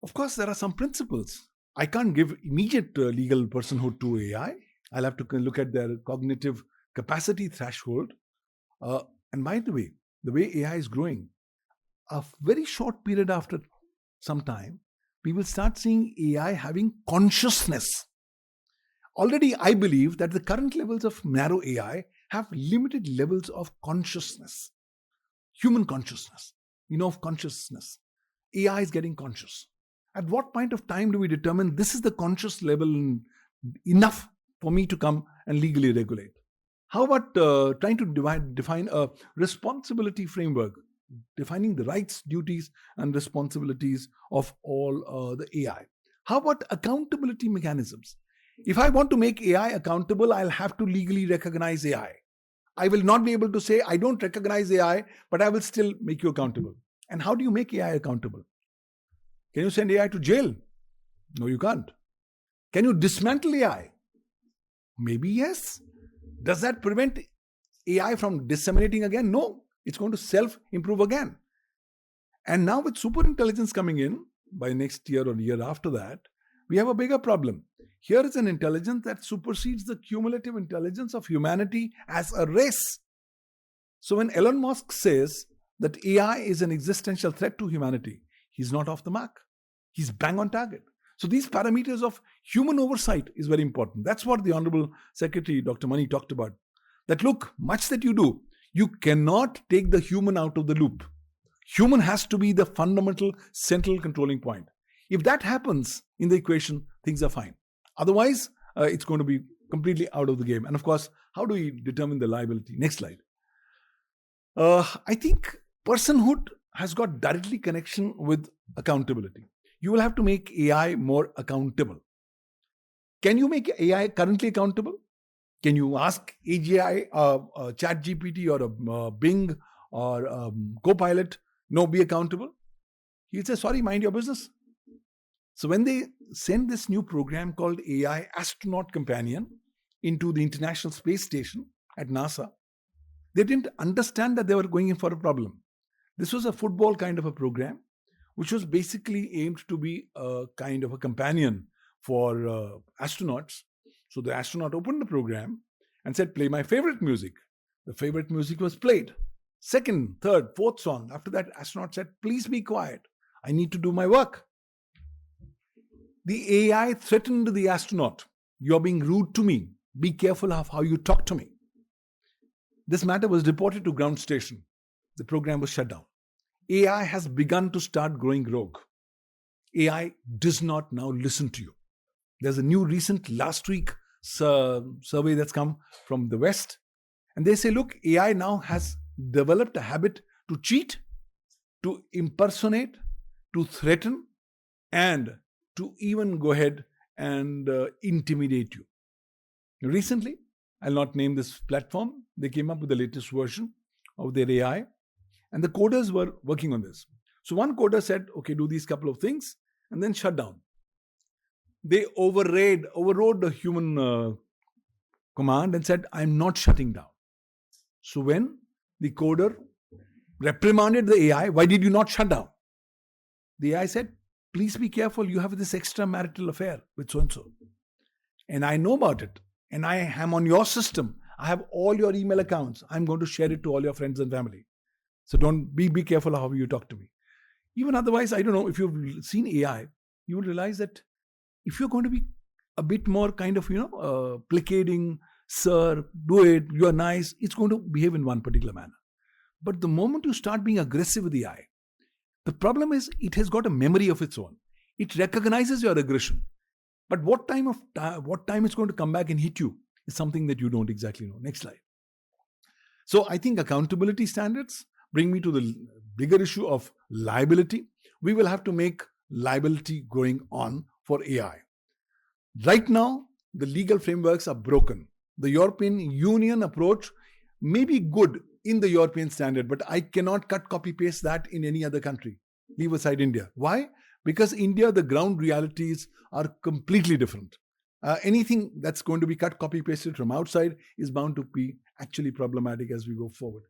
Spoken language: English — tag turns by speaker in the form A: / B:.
A: Of course, there are some principles. I can't give immediate legal personhood to AI. I'll have to look at their cognitive capacity threshold. And by the way AI is growing, a very short period after some time, we will start seeing AI having consciousness. Already, I believe that the current levels of narrow AI have limited levels of consciousness, human consciousness. Of consciousness. AI is getting conscious. At what point of time do we determine this is the conscious level enough for me to come and legally regulate? How about trying to define a responsibility framework, defining the rights, duties, and responsibilities of all the AI? How about accountability mechanisms? If I want to make AI accountable, I'll have to legally recognize AI. I will not be able to say, I don't recognize AI, but I will still make you accountable. And how do you make AI accountable? Can you send AI to jail? No, you can't. Can you dismantle AI? Maybe yes. Does that prevent AI from disseminating again? No. It's going to self-improve again. And now with superintelligence coming in by next year or year after that, we have a bigger problem. Here is an intelligence that supersedes the cumulative intelligence of humanity as a race. So when Elon Musk says that AI is an existential threat to humanity, he's not off the mark. He's bang on target. So these parameters of human oversight is very important. That's what the Honorable Secretary, Dr. Mani, talked about. That look, much that you do, you cannot take the human out of the loop. Human has to be the fundamental central controlling point. If that happens in the equation, things are fine. Otherwise, it's going to be completely out of the game. And of course, how do we determine the liability? Next slide. I think personhood has got directly connection with accountability. You will have to make AI more accountable. Can you make AI currently accountable? Can you ask AGI, ChatGPT or a Bing or a Copilot, no, be accountable? He'll say, sorry, mind your business. So when they send this new program called AI Astronaut Companion into the International Space Station at NASA, they didn't understand that they were going in for a problem. This was a football kind of a program, which was basically aimed to be a kind of a companion for astronauts. So the astronaut opened the program and said, play my favorite music. The favorite music was played. Second, third, fourth song. After that, astronaut said, please be quiet. I need to do my work. The AI threatened the astronaut. You're being rude to me. Be careful of how you talk to me. This matter was reported to ground station. The program was shut down. AI has begun to start growing rogue. AI does not now listen to you. There's a new recent last week survey that's come from the West. And they say, look, AI now has developed a habit to cheat, to impersonate, to threaten, and to even go ahead and intimidate you. Recently, I'll not name this platform, they came up with the latest version of their AI, and the coders were working on this. So one coder said, okay, do these couple of things, and then shut down. They overrode the human command and said, I'm not shutting down. So when the coder reprimanded the AI, why did you not shut down? The AI said, please be careful, you have this extramarital affair with so-and-so. And I know about it. And I am on your system. I have all your email accounts. I'm going to share it to all your friends and family. So don't be careful how you talk to me. Even otherwise, I don't know, if you've seen AI, you will realize that if you're going to be a bit more kind of, placating, sir, do it, you're nice, it's going to behave in one particular manner. But the moment you start being aggressive with the AI, the problem is it has got a memory of its own. It recognizes your aggression. But what time it's going to come back and hit you is something that you don't exactly know. Next slide. So I think accountability standards bring me to the bigger issue of liability. We will have to make liability going on for AI. Right now, the legal frameworks are broken. The European Union approach may be good in the European standard, but I cannot copy paste that in any other country. Leave aside India. Why? Because India, the ground realities are completely different. Anything that's going to be copy pasted from outside is bound to be actually problematic as we go forward.